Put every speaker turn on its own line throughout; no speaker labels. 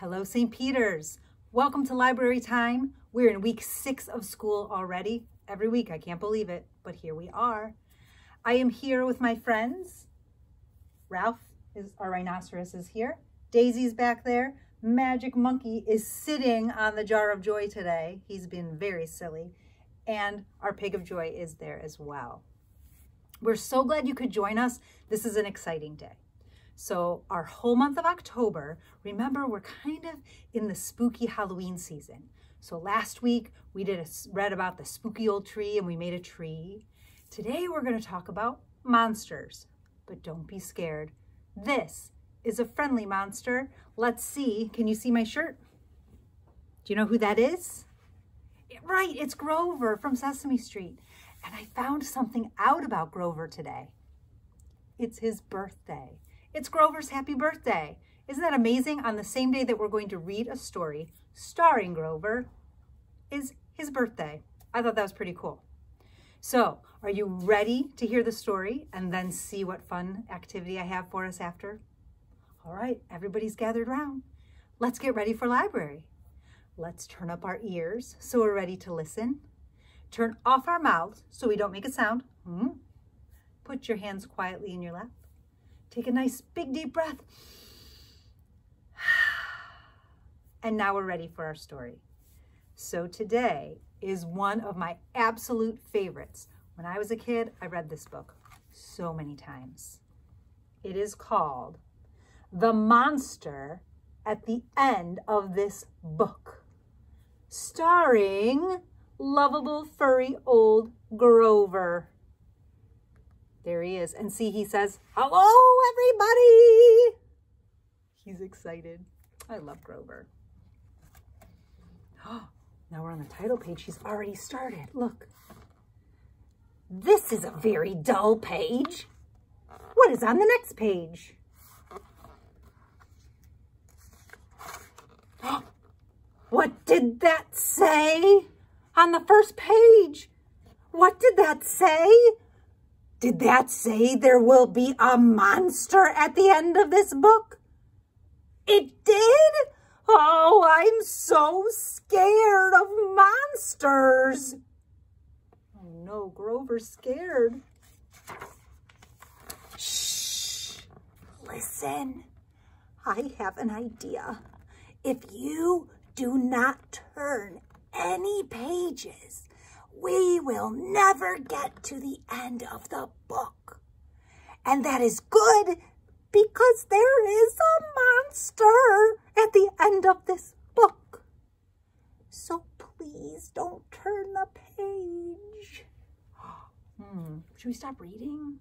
Hello, St. Peter's. Welcome to Library Time. We're in week 6 of school already. Every week, I can't believe it, but here we are. I am here with my friends. Ralph, our rhinoceros, is here. Daisy's back there. Magic Monkey is sitting on the jar of joy today. He's been very silly. And our pig of joy is there as well. We're so glad you could join us. This is an exciting day. So our whole month of October, remember, we're kind of in the spooky Halloween season. So last week we read about the spooky old tree and we made a tree. Today we're going to talk about monsters, but don't be scared. This is a friendly monster. Let's see. Can you see my shirt? Do you know who that is? Right, it's Grover from Sesame Street. And I found something out about Grover today. It's his birthday. It's Grover's happy birthday. Isn't that amazing? On the same day that we're going to read a story starring Grover is his birthday. I thought that was pretty cool. So, are you ready to hear the story and then see what fun activity I have for us after? All right, everybody's gathered around. Let's get ready for library. Let's turn up our ears so we're ready to listen. Turn off our mouths so we don't make a sound. Put your hands quietly in your lap. Take a nice big deep breath. And now we're ready for our story. So today is one of my absolute favorites. When I was a kid, I read this book so many times. It is called The Monster at the End of This Book, starring lovable furry old Grover. There he is. And see, he says, "Hello, everybody." He's excited. I love Grover. Now we're on the title page. He's already started. Look. This is a very dull page. What is on the next page? What did that say on the first page? What did that say? Did that say there will be a monster at the end of this book? It did? Oh, I'm so scared of monsters. Oh no, Grover's scared. Shh, listen. I have an idea. If you do not turn any pages, we will never get to the end of the book. And that is good because there is a monster at the end of this book. So please don't turn the page. Should we stop reading?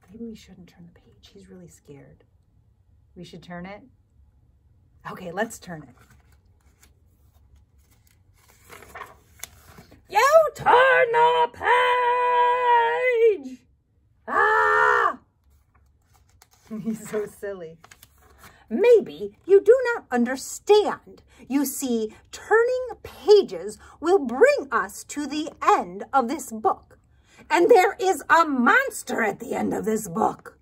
Maybe we shouldn't turn the page. He's really scared. We should turn it? Okay, let's turn it. You turn the page! Ah! He's so silly. Maybe you do not understand. You see, turning pages will bring us to the end of this book. And there is a monster at the end of this book.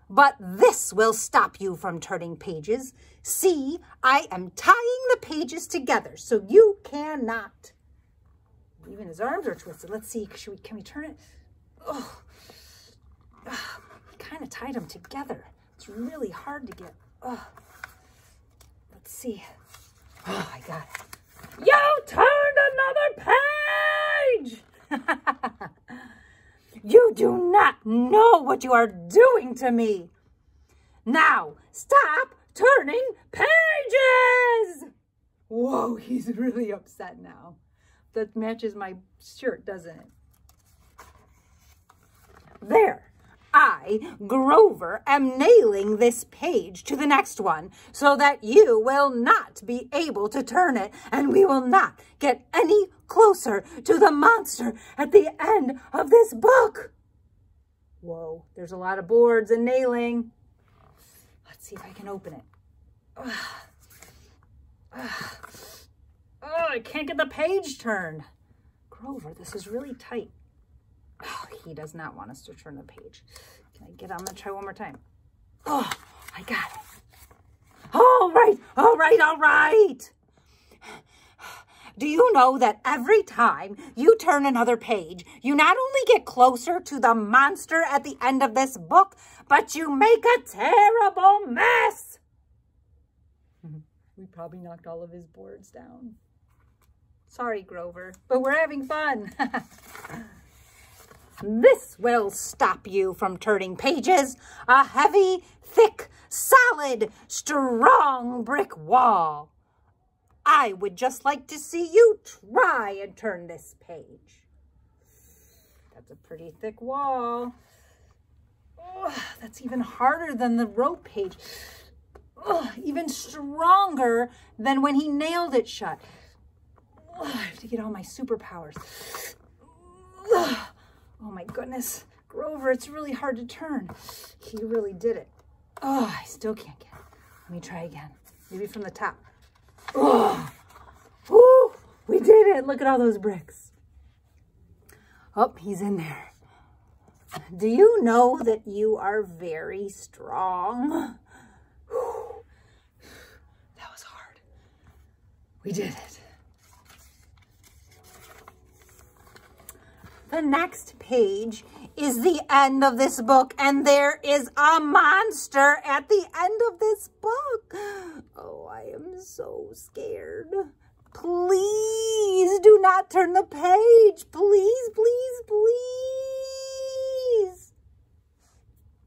But this will stop you from turning pages. See, I am tying the pages together so you cannot. Even his arms are twisted. Let's see, can we turn it? Oh, we kind of tied them together. It's really hard to get. Oh, let's see. Oh, I got it. You turned another page! You do not know what you are doing to me. Now, stop turning pages! Whoa, he's really upset now. That matches my shirt, doesn't it? There, I, Grover, am nailing this page to the next one so that you will not be able to turn it and we will not get any closer to the monster at the end of this book. Whoa, there's a lot of boards and nailing. Let's see if I can open it. Oh, I can't get the page turned. Grover, this is really tight. Oh, he does not want us to turn the page. Can I get on? I'm going to try one more time. Oh, I got it. Oh, All right. Do you know that every time you turn another page, you not only get closer to the monster at the end of this book, but you make a terrible mess? We probably knocked all of his boards down. Sorry, Grover, but we're having fun. This will stop you from turning pages. A heavy, thick, solid, strong brick wall. I would just like to see you try and turn this page. That's a pretty thick wall. Oh, that's even harder than the rope page. Oh, even stronger than when he nailed it shut. Oh, I have to get all my superpowers. Oh my goodness. Grover, it's really hard to turn. He really did it. Oh, I still can't get it. Let me try again. Maybe from the top. Oh, woo, we did it. Look at all those bricks. Oh, he's in there. Do you know that you are very strong? Whew. That was hard. We did it. The next page is the end of this book, and there is a monster at the end of this book. Oh, I am so scared. Please do not turn the page. Please, please, please.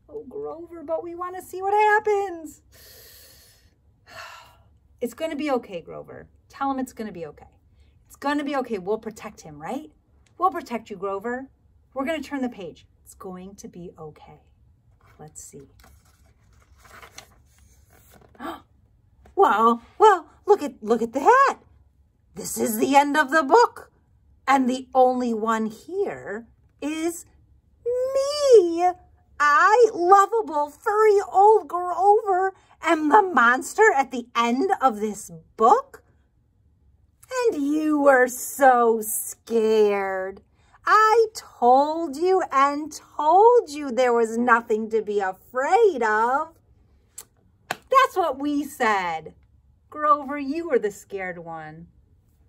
Oh, Grover, but we want to see what happens. It's going to be okay, Grover. Tell him it's going to be okay. It's going to be okay. We'll protect him, right? We'll protect you, Grover. We're going to turn the page. It's going to be okay. Let's see. Well, look at that. This is the end of the book. And the only one here is me. I, lovable, furry old Grover, am the monster at the end of this book. And you were so scared. I told you and told you there was nothing to be afraid of. That's what we said. Grover, you were the scared one.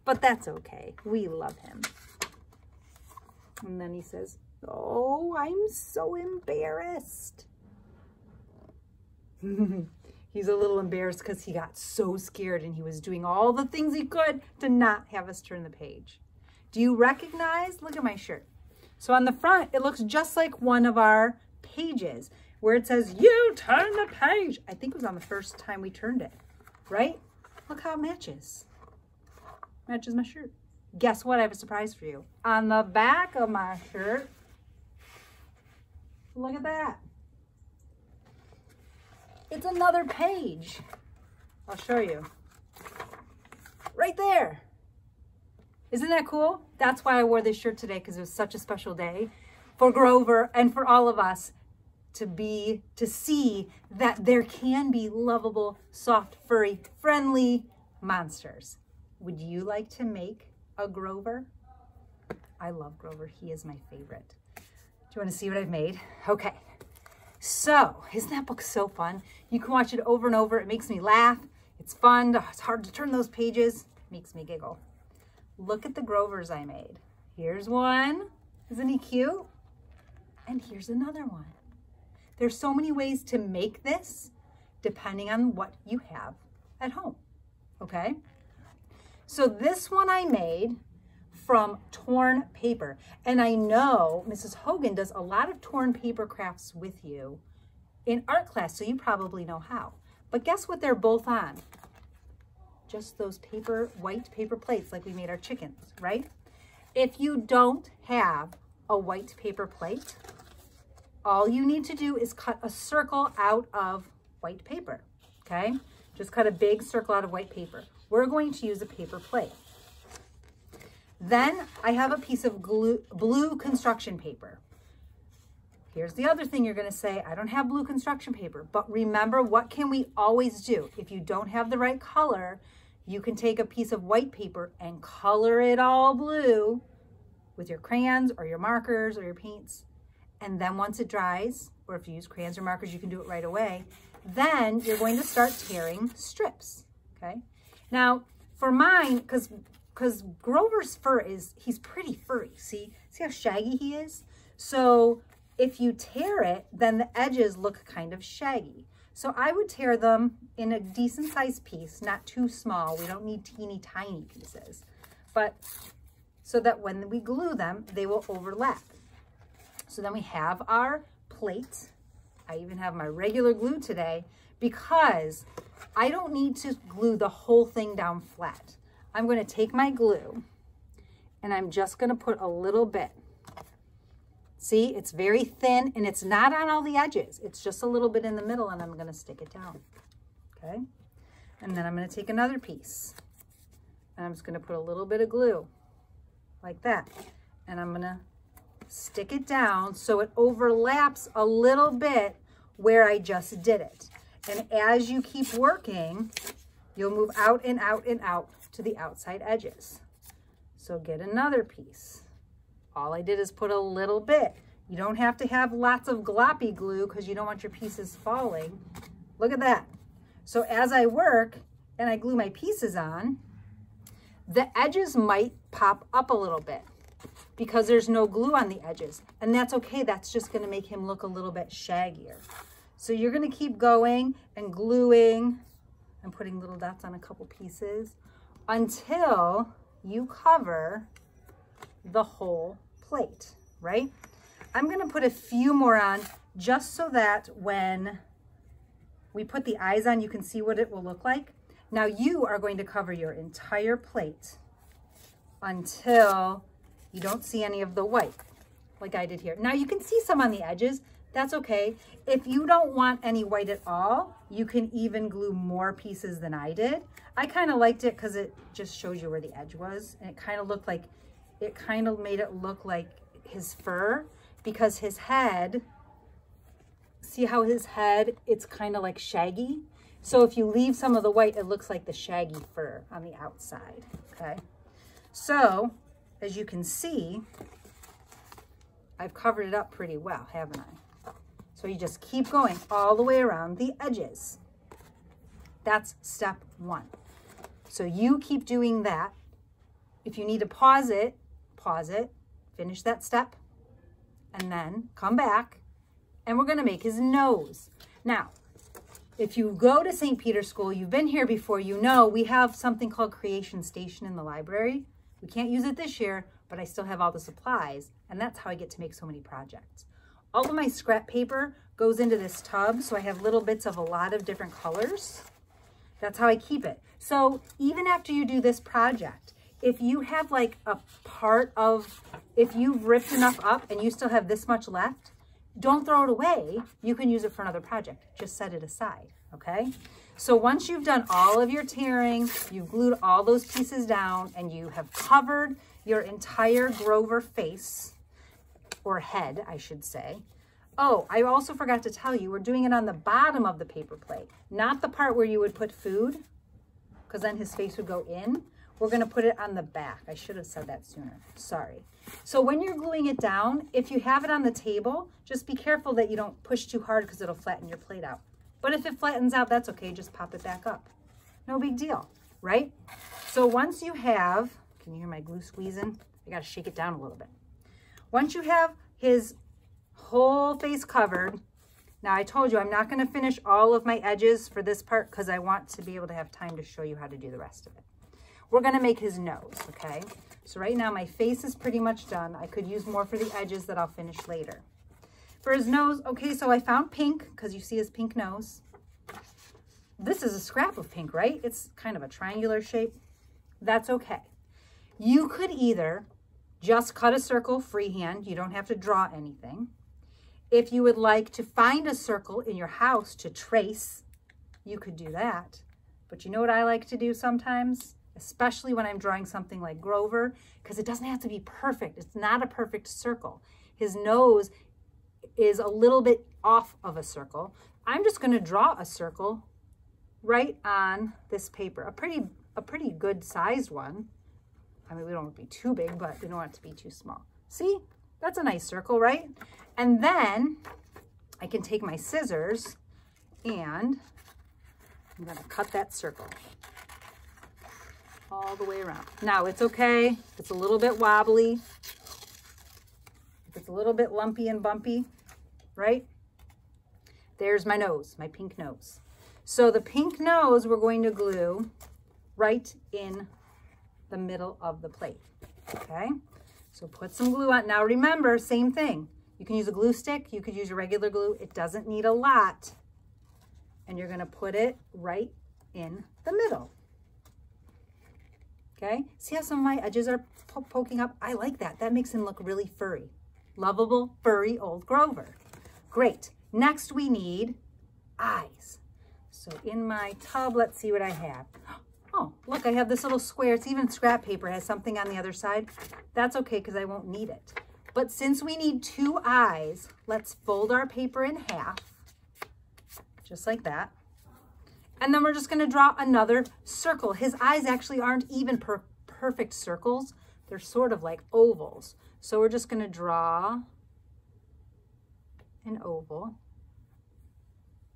But that's okay. We love him. And then he says, oh, I'm so embarrassed. He's a little embarrassed because he got so scared and he was doing all the things he could to not have us turn the page. Do you recognize? Look at my shirt. So on the front, it looks just like one of our pages where it says, you turn the page. I think it was on the first time we turned it, right? Look how it matches. Matches my shirt. Guess what? I have a surprise for you. On the back of my shirt, look at that. It's another page. I'll show you. Right there. Isn't that cool? That's why I wore this shirt today, because it was such a special day for Grover and for all of us to see that there can be lovable, soft, furry, friendly monsters. Would you like to make a Grover? I love Grover. He is my favorite. Do you want to see what I've made? Okay. So, isn't that book so fun? You can watch it over and over. It makes me laugh. It's fun. It's hard to turn those pages. It makes me giggle. Look at the Grovers I made. Here's one. Isn't he cute? And here's another one. There's so many ways to make this depending on what you have at home. Okay? So this one I made from torn paper. And I know Mrs. Hogan does a lot of torn paper crafts with you in art class, so you probably know how. But guess what they're both on? Just those white paper plates like we made our chickens, right? If you don't have a white paper plate, all you need to do is cut a circle out of white paper, okay? Just cut a big circle out of white paper. We're going to use a paper plate. Then I have a piece of blue construction paper. Here's the other thing you're going to say, I don't have blue construction paper. But remember, what can we always do? If you don't have the right color, you can take a piece of white paper and color it all blue with your crayons or your markers or your paints. And then once it dries, or if you use crayons or markers, you can do it right away. Then you're going to start tearing strips, okay? Now, for mine, because Grover's fur he's pretty furry. See how shaggy he is? So if you tear it, then the edges look kind of shaggy. So I would tear them in a decent sized piece, not too small. We don't need teeny tiny pieces, but so that when we glue them, they will overlap. So then we have our plate. I even have my regular glue today because I don't need to glue the whole thing down flat. I'm going to take my glue and I'm just going to put a little bit. See, it's very thin and it's not on all the edges. It's just a little bit in the middle and I'm going to stick it down. Okay. And then I'm going to take another piece and I'm just going to put a little bit of glue like that. And I'm going to stick it down so it overlaps a little bit where I just did it. And as you keep working, you'll move out and out and out to the outside edges. So get another piece. All I did is put a little bit. You don't have to have lots of gloppy glue because you don't want your pieces falling. Look at that. So as I work and I glue my pieces on, the edges might pop up a little bit because there's no glue on the edges. And that's okay. That's just going to make him look a little bit shaggier. So you're going to keep going and gluing and putting little dots on a couple pieces until you cover the whole plate, right? I'm going to put a few more on just so that when we put the eyes on, you can see what it will look like. Now you are going to cover your entire plate until you don't see any of the white like I did here. Now you can see some on the edges. That's okay. If you don't want any white at all, you can even glue more pieces than I did. I kind of liked it because it just shows you where the edge was. And it kind of looked like, it kind of made it look like his fur because his head, see how his head, it's kind of like shaggy. So if you leave some of the white, it looks like the shaggy fur on the outside, okay? So as you can see, I've covered it up pretty well, haven't I? So you just keep going all the way around the edges. That's step one. So you keep doing that. If you need to pause it, finish that step, and then come back, and we're gonna make his nose. Now, if you go to St. Peter's School, you've been here before, you know we have something called Creation Station in the library. We can't use it this year, but I still have all the supplies, and that's how I get to make so many projects. All of my scrap paper goes into this tub, so I have little bits of a lot of different colors. That's how I keep it. So even after you do this project, if you have like a part of, if you've ripped enough up and you still have this much left, don't throw it away. You can use it for another project. Just set it aside, okay? So once you've done all of your tearing, you've glued all those pieces down, and you have covered your entire Grover face, or head, I should say. Oh, I also forgot to tell you, we're doing it on the bottom of the paper plate, not the part where you would put food, because then his face would go in. We're going to put it on the back. I should have said that sooner. Sorry. So when you're gluing it down, if you have it on the table, just be careful that you don't push too hard because it'll flatten your plate out. But if it flattens out, that's okay. Just pop it back up. No big deal, right? So once you have, can you hear my glue squeezing? I got to shake it down a little bit. Once you have his whole face covered, now I told you I'm not going to finish all of my edges for this part because I want to be able to have time to show you how to do the rest of it. We're going to make his nose, okay? So right now my face is pretty much done. I could use more for the edges that I'll finish later. For his nose, okay, so I found pink because you see his pink nose. This is a scrap of pink, right? It's kind of a triangular shape. That's okay. You could either just cut a circle freehand. You don't have to draw anything. If you would like to find a circle in your house to trace, you could do that. But you know what I like to do sometimes? Especially when I'm drawing something like Grover, because it doesn't have to be perfect. It's not a perfect circle. His nose is a little bit off of a circle. I'm just going to draw a circle right on this paper, a pretty good sized one. I mean, we don't want it to be too big, but we don't want it to be too small. See, that's a nice circle, right? And then I can take my scissors And I'm gonna cut that circle all the way around. Now it's okay if it's a little bit wobbly, if it's a little bit lumpy and bumpy, right? There's my nose, my pink nose. So the pink nose we're going to glue right in the middle of the plate, okay? So put some glue on. Now remember, same thing. You can use a glue stick, you could use your regular glue. It doesn't need a lot. And you're gonna put it right in the middle. Okay, see how some of my edges are poking up? I like that. That makes him look really furry. Lovable, furry old Grover. Great. Next we need eyes. So in my tub, let's see what I have. Oh, look, I have this little square. It's even scrap paper. It has something on the other side. That's okay because I won't need it. But since we need 2 eyes, let's fold our paper in half, just like that. And then we're just gonna draw another circle. His eyes actually aren't even perfect circles. They're sort of like ovals. So we're just gonna draw an oval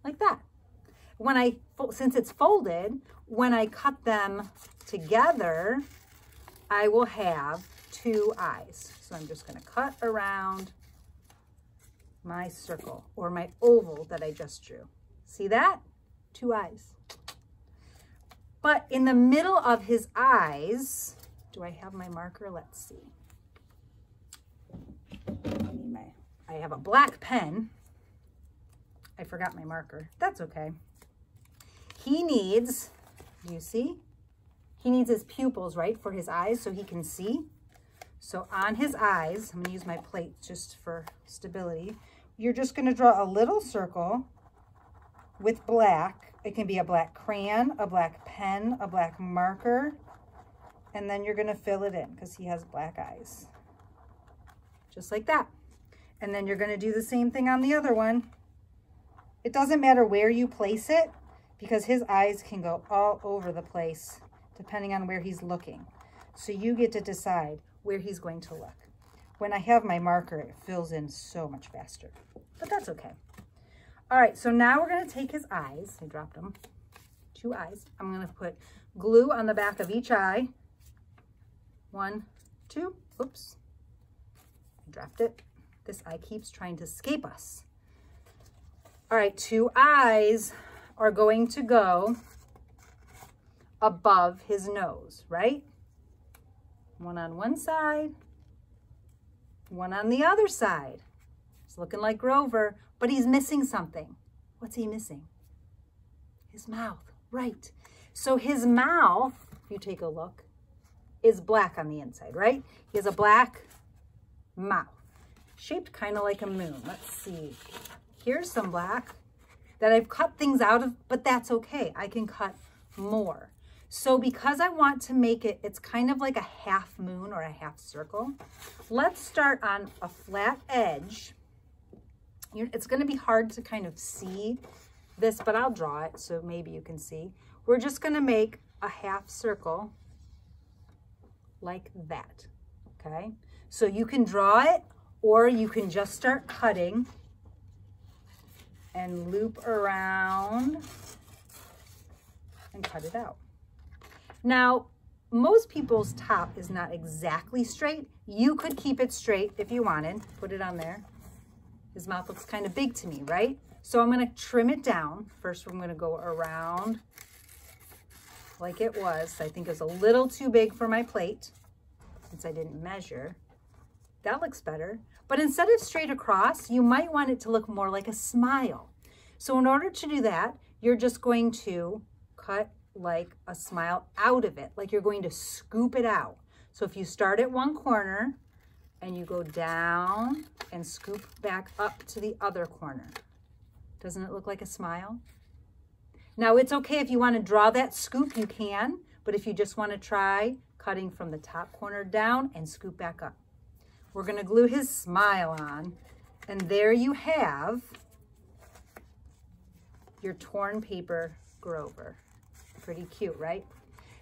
like that. Since it's folded, when I cut them together, I will have 2 eyes. So I'm just gonna cut around my circle or my oval that I just drew. See that? 2 eyes. But in the middle of his eyes, do I have my marker? Let's see. I have a black pen. I forgot my marker. That's okay. He needs, do you see? He needs his pupils, right, for his eyes so he can see. So on his eyes, I'm gonna use my plate just for stability. You're just gonna draw a little circle with black. It can be a black crayon, a black pen, a black marker, and then you're gonna fill it in because he has black eyes. Just like that. And then you're gonna do the same thing on the other one. It doesn't matter where you place it because his eyes can go all over the place depending on where he's looking. So you get to decide where he's going to look. When I have my marker, it fills in so much faster, but that's okay. All right, so now we're gonna take his eyes. I dropped them, 2 eyes. I'm gonna put glue on the back of each eye. 1, 2, oops, I dropped it. This eye keeps trying to escape us. All right, 2 eyes are going to go above his nose, right? 1 on one side, 1 on the other side. It's looking like Grover, but he's missing something. What's he missing? His mouth, right. So his mouth, if you take a look, is black on the inside, right? He has a black mouth, shaped kind of like a moon. Let's see. Here's some black that I've cut things out of, but that's okay. I can cut more. So because I want to make it, it's kind of like a half moon or a half circle. Let's start on a flat edge. It's going to be hard to kind of see this, but I'll draw it so maybe you can see. We're just going to make a half circle like that, okay? So you can draw it or you can just start cutting and loop around and cut it out. Now, most people's top is not exactly straight. You could keep it straight if you wanted. Put it on there. His mouth looks kind of big to me, right? So I'm gonna trim it down. First, we're gonna go around like it was. I think it was a little too big for my plate since I didn't measure. That looks better. But instead of straight across, you might want it to look more like a smile. So in order to do that, you're just going to cut like a smile out of it, like you're going to scoop it out. So if you start at one corner and you go down and scoop back up to the other corner, doesn't it look like a smile? Now it's okay if you want to draw that scoop, you can, but if you just want to try cutting from the top corner down and scoop back up. We're going to glue his smile on, and there you have your torn paper Grover. Pretty cute, right?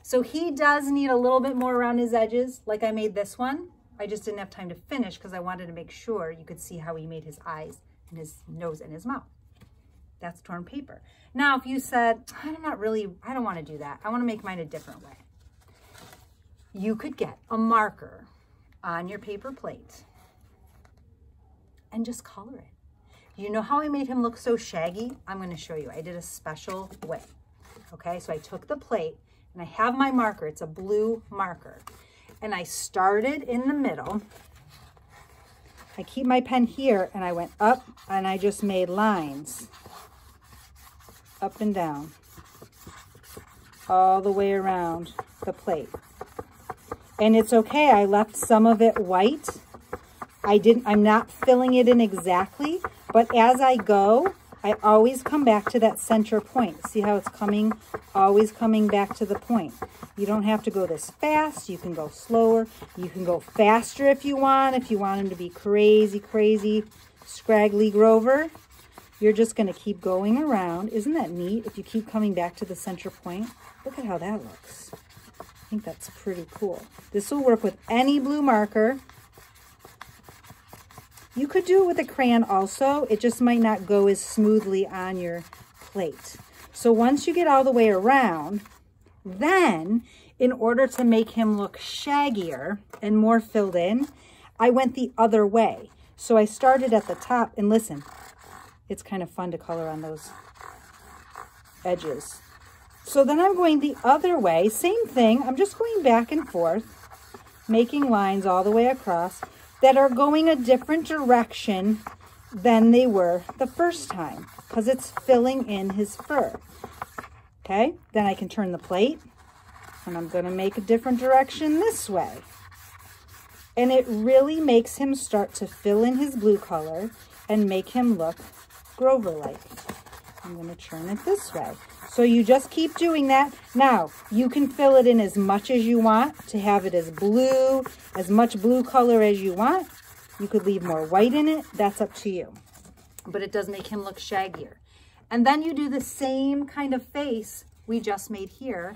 So he does need a little bit more around his edges, like I made this one. I just didn't have time to finish because I wanted to make sure you could see how he made his eyes and his nose and his mouth. That's torn paper. Now, if you said, I don't want to do that. I want to make mine a different way. You could get a marker on your paper plate and just color it. You know how I made him look so shaggy? I'm going to show you. I did a special way. Okay, so I took the plate and I have my marker. It's a blue marker. And I started in the middle. I keep my pen here and I went up and I just made lines up and down all the way around the plate. And it's okay, I left some of it white. I'm not filling it in exactly, but as I go, I always come back to that center point. See how it's coming, always coming back to the point. You don't have to go this fast. You can go slower. You can go faster if you want him to be crazy, crazy, scraggly Grover. You're just going to keep going around. Isn't that neat? If you keep coming back to the center point, look at how that looks. I think that's pretty cool. This will work with any blue marker. You could do it with a crayon also. It just might not go as smoothly on your plate. So once you get all the way around, then in order to make him look shaggier and more filled in, I went the other way. So I started at the top, and listen, it's kind of fun to color on those edges. So then I'm going the other way, same thing. I'm just going back and forth, making lines all the way across that are going a different direction than they were the first time because it's filling in his fur. Okay, then I can turn the plate and I'm going to make a different direction this way. And it really makes him start to fill in his blue color and make him look Grover-like. I'm going to turn it this way. So you just keep doing that. Now, you can fill it in as much as you want to have it as blue, as much blue color as you want. You could leave more white in it. That's up to you. But it does make him look shaggier. And then you do the same kind of face we just made here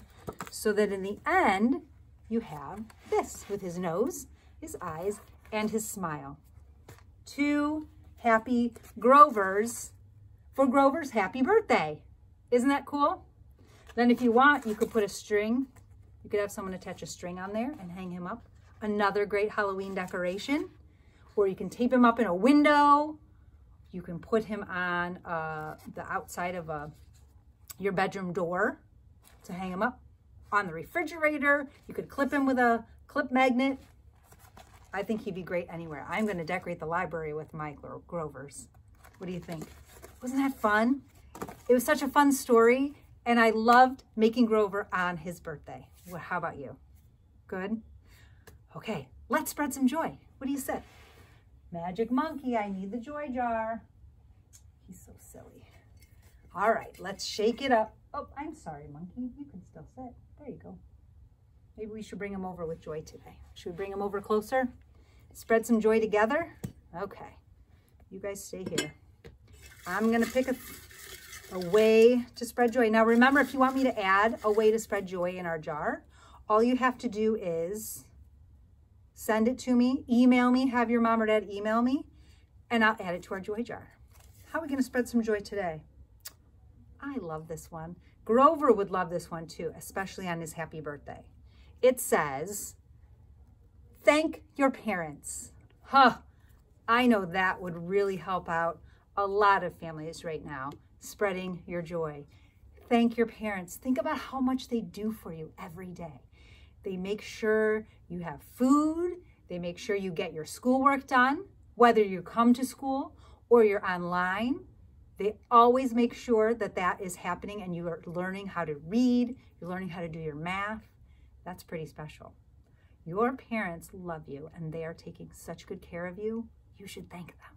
so that in the end, you have this with his nose, his eyes, and his smile. 2 happy Grovers for Grover's happy birthday. Isn't that cool? Then if you want, you could put a string. You could have someone attach a string on there and hang him up. Another great Halloween decoration. Or you can tape him up in a window. You can put him on the outside of your bedroom door to hang him up. On the refrigerator. You could clip him with a clip magnet. I think he'd be great anywhere. I'm going to decorate the library with my Grovers. What do you think? Wasn't that fun? It was such a fun story, and I loved making Grover on his birthday. Well, how about you? Good? Okay, let's spread some joy. What do you say? Magic Monkey, I need the joy jar. He's so silly. All right, let's shake it up. Oh, I'm sorry, Monkey. You can still sit. There you go. Maybe we should bring him over with joy today. Should we bring him over closer? Spread some joy together? Okay. You guys stay here. I'm going to pick a way to spread joy. Now, remember, if you want me to add a way to spread joy in our jar, all you have to do is send it to me, email me, have your mom or dad email me, and I'll add it to our joy jar. How are we going to spread some joy today? I love this one. Grover would love this one too, especially on his happy birthday. It says, thank your parents. Huh, I know that would really help out a lot of families right now, spreading your joy. Thank your parents. Think about how much they do for you every day. They make sure you have food. They make sure you get your schoolwork done, whether you come to school or you're online. They always make sure that that is happening and you are learning how to read, you're learning how to do your math. That's pretty special. Your parents love you and they are taking such good care of you. You should thank them.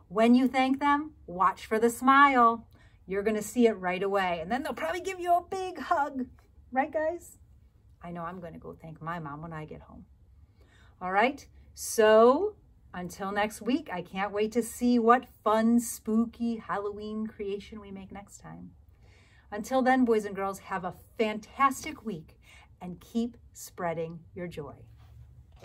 When you thank them, watch for the smile. You're going to see it right away. And then they'll probably give you a big hug. Right, guys? I know I'm going to go thank my mom when I get home. All right. So until next week, I can't wait to see what fun, spooky Halloween creation we make next time. Until then, boys and girls, have a fantastic week and keep spreading your joy.